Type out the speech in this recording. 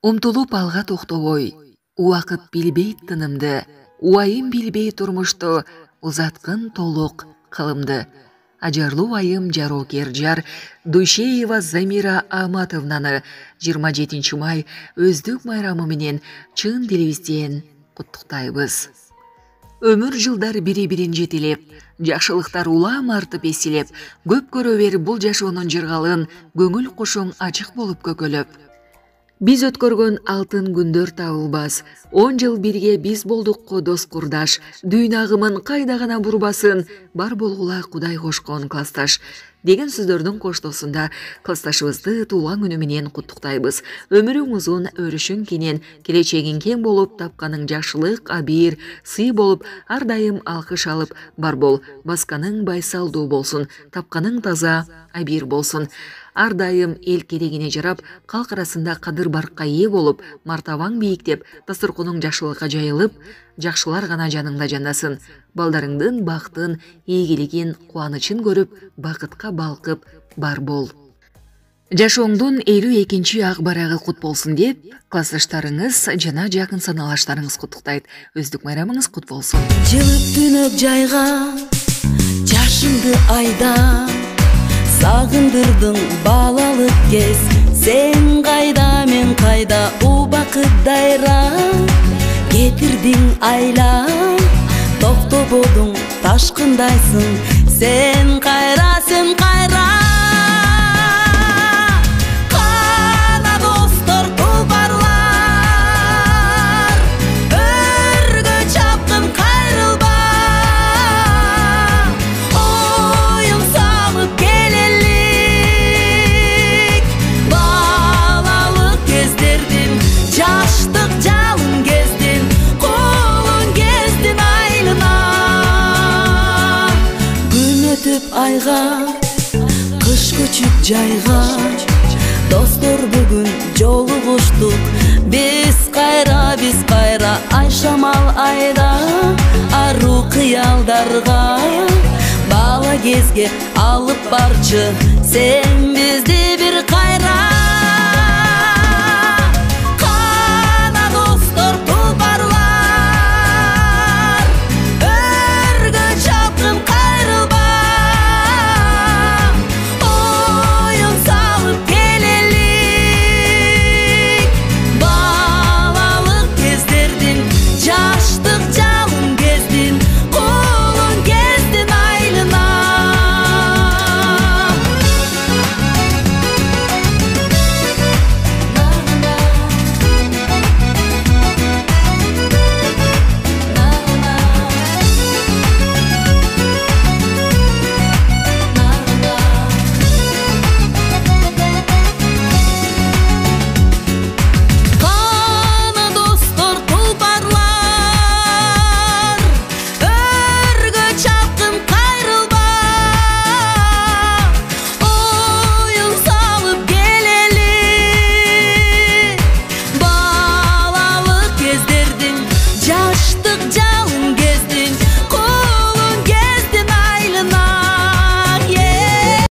Умтулуп алга токтобой, убакыт билбей тынымды, уайым билбей турмушту, узаткын толук кылымды. Ажарлуу айым жарокер жар Дуйшеева Замира Аматовнаны 27 май өздүк майрамы менен чын дилибизден куттуктайбыз. Өмүр жылдар бири-бирин жетелеп, жакшылыктар улам артып эселеп, көп көрө бер бул жашоонун жыргалын көңүл кушуң ачык болуп көкөлөп. Биз өткөргөн алтын күндөр табылбас, 10 жыл бирге биз болдук дос курдаш, дүйнагымын кайда гана бурбасын, бар болгула Кудай кошкон классташ деген сөздөрдүн коштоосунда классташыбызды туулган күнү менен куттуктайбыз. Өмүрүң узун, өрүшүң кенен, келечегиң кең болуп, тапканың жакшылык, абийир, сый болуп, ар дайым алкыш алып, бар бол, басканың байсалдуу болсун, тапканың таза, абийир болсун. Ар дайым эл керегине жарап, калк арасында кадыр баркка ээ болуп, мартабаң бийиктеп, дасторконуң жакшылыкка жайылып, жакшылар гана жаныңда жандасын. Балдарыңдын бактын, ийгилигин, кубанычын көрүп, бакытка балкып, бар бол. Жашооңдун 52-чи ак барагы кут болсун деп, классташтарыңыз жана жакын саналаштарыңыз куттуктайт. Өздүк майрамыңыз кут болсун. Жылып түнөк жайга, жашымды айда, сагындырдың балалык кез. Сен кайда, мен кайда, убакыт дайра, кетирдиң айла, токтободуң ташкындайсың. Сен кайра, сен кайра, кана достор тулпарлар, өргө чапкын кайрылба, оюн салып келелик, балалык кездердин, жаштык жалын кездин, колун кездин айлына. Күн өтүп айга, кыш көчүп жайга, достор бүгүн жолугуштук. Биз кайра, ай шамал айда, ару кыялдарга, бала кезге алып барчы, сен бизди бир кайра.